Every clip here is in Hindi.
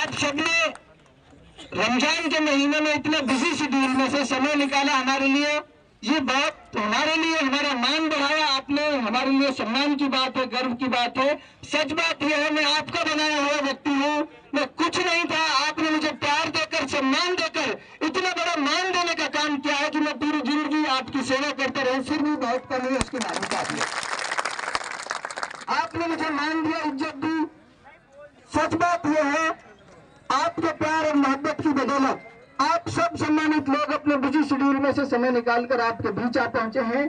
आप सबने रमजान के महीने में इतने बिजी शेड्यूल में से समय निकाला हमारे लिए, ये बहुत हमारे लिए हमारा मान बढ़ाया आपने, हमारे लिए सम्मान की बात है, गर्व की बात है। सच बात यह है, मैं आपका बनाया हुआ व्यक्ति हूँ, मैं कुछ नहीं था, आपने मुझे प्यार देकर, सम्मान देकर इतना बड़ा मान देने का काम किया है कि मैं पूरी जिंदगी आपकी सेवा करता रहूं। सिर भी बहुत कम है, उसकी मालूम आपने मुझे मान दिया, इज्जत दी। सच बात यह है, आपके प्यार और मोहब्बत की बदौलत आप सब सम्मानित लोग अपने बिजी शेड्यूल में से समय निकालकर आपके बीच आ पहुंचे हैं।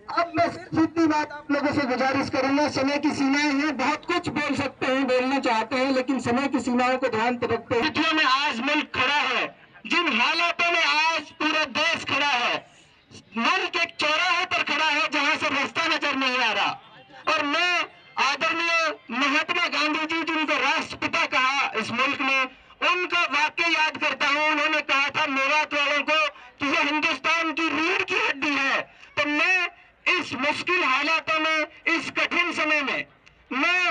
अब मैं इतनी बात आप लोगों से गुजारिश करूंगा, समय की सीमाएं हैं, बहुत कुछ बोल सकते हैं, बोलना चाहते हैं, लेकिन समय की सीमाओं को ध्यान में रखते हुए स्थितियों में आज मुल्क खड़ा है, जिन हालातों में आज पूरा देश खड़ा है, मुल्क एक चौराहे पर खड़ा है जहां से रास्ता नजर नहीं आ रहा। और मैं आदरणीय महात्मा गांधी जी, जिनको राष्ट्रपिता कहा इस मुल्क में, उनका वाक्य याद करता हूं। उन्होंने कहा था मेवात वालों को कि ये हिंदुस्तान की रीढ़ की हड्डी है। तो मैं इस मुश्किल हालातों में, इस कठिन समय में, मैं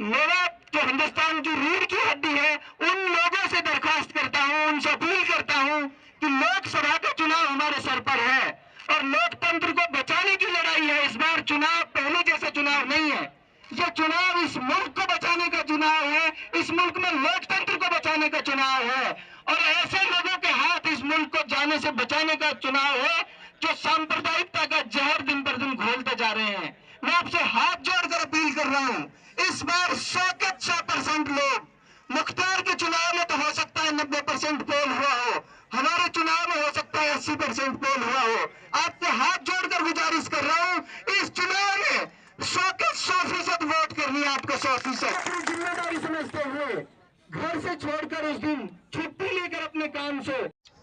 मेवात जो हिंदुस्तान की रीढ़ की हड्डी है, उन लोगों से दरख्वास्त करता हूं, उनसे अपील करता हूं कि लोकसभा का चुनाव हमारे सर पर है और लोकतंत्र को बचाने की लड़ाई है। इस बार चुनाव पहले जैसा चुनाव नहीं है, ये चुनाव इस मुल्क को बचाने का चुनाव है, इस मुल्क में लोकतंत्र को बचाने का चुनाव है और ऐसे लोगों के हाथ इस मुल्क को जाने से बचाने का चुनाव है जो सांप्रदायिकता का जहर दिन पर दिन घोलते जा रहे हैं। मैं आपसे हाथ जोड़कर अपील कर रहा हूं, इस बार 100% लोग, मुख्तार के चुनाव में तो हो सकता है 90% पोल हुआ हो, हमारे चुनाव में हो सकता है 80% पोल हुआ हो। आपसे हाथ जोड़कर गुजारिश कर रहा हूं, इस चुनाव में 100% वोट करनी है आपको, 100%। अपनी जिम्मेदारी समझते हुए घर से छोड़कर उस दिन छुट्टी लेकर अपने काम से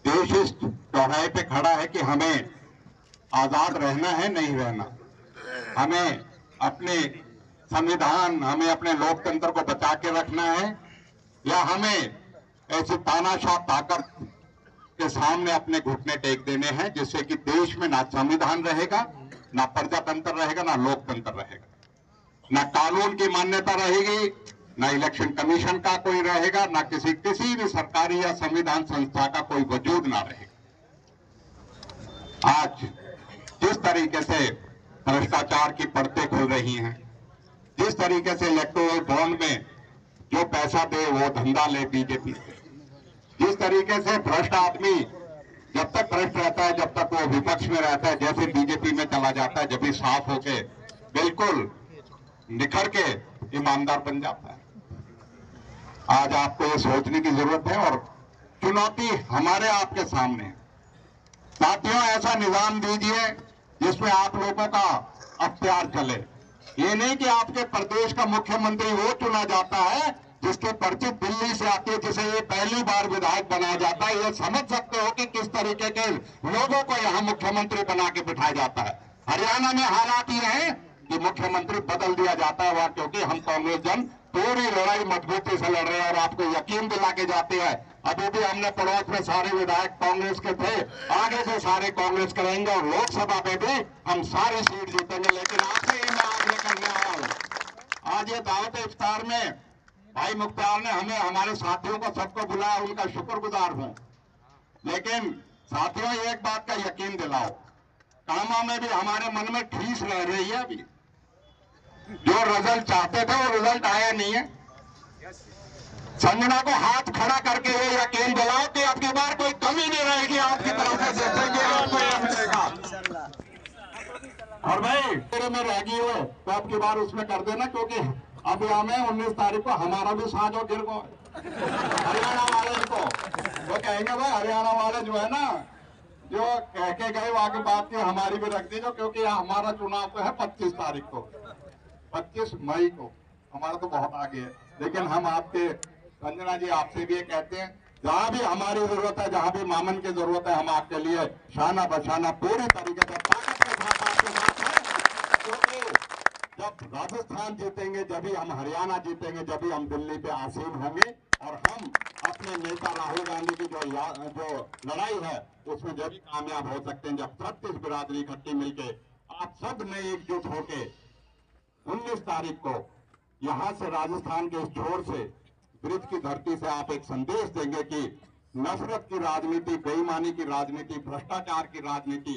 देश इस चौराहे पे खड़ा है कि हमें आजाद रहना है, नहीं रहना, हमें अपने संविधान, हमें अपने लोकतंत्र को बचा के रखना है, या हमें ऐसे तानाशाह ताकत के सामने अपने घुटने टेक देने हैं जिससे कि देश में ना संविधान रहेगा, ना प्रजातंत्र रहेगा, ना लोकतंत्र रहेगा, ना कानून की मान्यता रहेगी, ना इलेक्शन कमीशन का कोई रहेगा, ना किसी भी सरकारी या संविधान संस्था का कोई वजूद ना रहेगा। आज जिस तरीके से भ्रष्टाचार की परतें खुल रही हैं, जिस तरीके से इलेक्टोरल बॉन्ड में जो पैसा दे वो धंधा ले बीजेपी से, जिस तरीके से भ्रष्ट आदमी जब तक भ्रष्ट रहता है, जब तक वो विपक्ष में रहता है, जैसे बीजेपी में चला जाता है, जब भी साफ होके बिल्कुल निखर के ईमानदार बन जाता है। आज आपको ये सोचने की जरूरत है और चुनौती हमारे आपके सामने है। साथियों, ऐसा निजाम दीजिए जिसमें आप लोगों का अख्तियार चले। ये नहीं कि आपके प्रदेश का मुख्यमंत्री वो चुना जाता है जिसके पर्ची दिल्ली से आती है, जिसे ये पहली बार विधायक बनाया जाता है। ये समझ सकते हो कि किस तरीके के लोगों को यहाँ मुख्यमंत्री बना के बिठाया जाता है। हरियाणा में हालात ये है कि मुख्यमंत्री बदल दिया जाता है वहां, क्योंकि हम कांग्रेस जन पूरी लड़ाई मजबूती से लड़ रहे हैं और आपको यकीन दिला के जाते हैं। अभी भी हमने पड़ोस में सारे विधायक कांग्रेस के थे, आगे से सारे कांग्रेस करेंगे और लोकसभा में भी हम सारी सीट जीतेंगे। लेकिन आपसे ही मैं आग्रह करने आया हूं, आज ये दावत इफ्तार में भाई मुख्तार ने हमें, हमारे साथियों को सबको बुलाया, उनका शुक्रगुजार हूं। लेकिन साथियों, एक बात का यकीन दिलाओ, कामा में भी हमारे मन में ठीस रह रही है। अभी जो रिजल्ट चाहते थे वो रिजल्ट आया नहीं है। संजना को हाथ खड़ा करके ये यकीन दिलाओ कि अब की बार कोई कमी नहीं रहेगी, आपकी तरफ से देखेंगे आपको यह मिलेगा। और भाई तेरे में रह गई हो तो अब की बार उसमें कर देना, क्योंकि अब हमें 19 तारीख को हमारा भी साझो गिर को हरियाणा वाले को वो कहेंगे भाई हरियाणा वाले जो है ना, जो कह के गए आगे बात की हमारी भी रख दीजिए, क्योंकि हमारा चुनाव तो है 25 तारीख को, 25 मई को, हमारा तो बहुत आगे है। लेकिन हम आपके संजना जी आपसे भी ये कहते हैं, जहां भी हमारी जरूरत है, जहां भी मामन की जरूरत है, हम आपके लिए शाना बशाना पूरी तरीके से ताकत के साथ आपके साथ हैं। क्योंकि जब राजस्थान जीतेंगे, जब भी हम हरियाणा जीतेंगे, जब भी हम दिल्ली पे आसीन होंगे और हम अपने नेता राहुल गांधी की जो लड़ाई है उसमें जब भी कामयाब हो सकते हैं, जब 36 बिरादरी इकट्ठी मिलके आप सब ने एकजुट होके 19 तारीख को यहां से राजस्थान के इस छोर से ब्रिज की धरती से आप एक संदेश देंगे कि नफरत की राजनीति, बेईमानी की राजनीति, भ्रष्टाचार की राजनीति,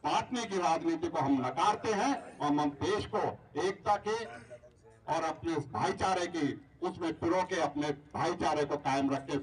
बांटने की राजनीति को हम नकारते हैं और हम देश को एकता के और अपने भाईचारे की उसमें पिरो के अपने भाईचारे को कायम रख के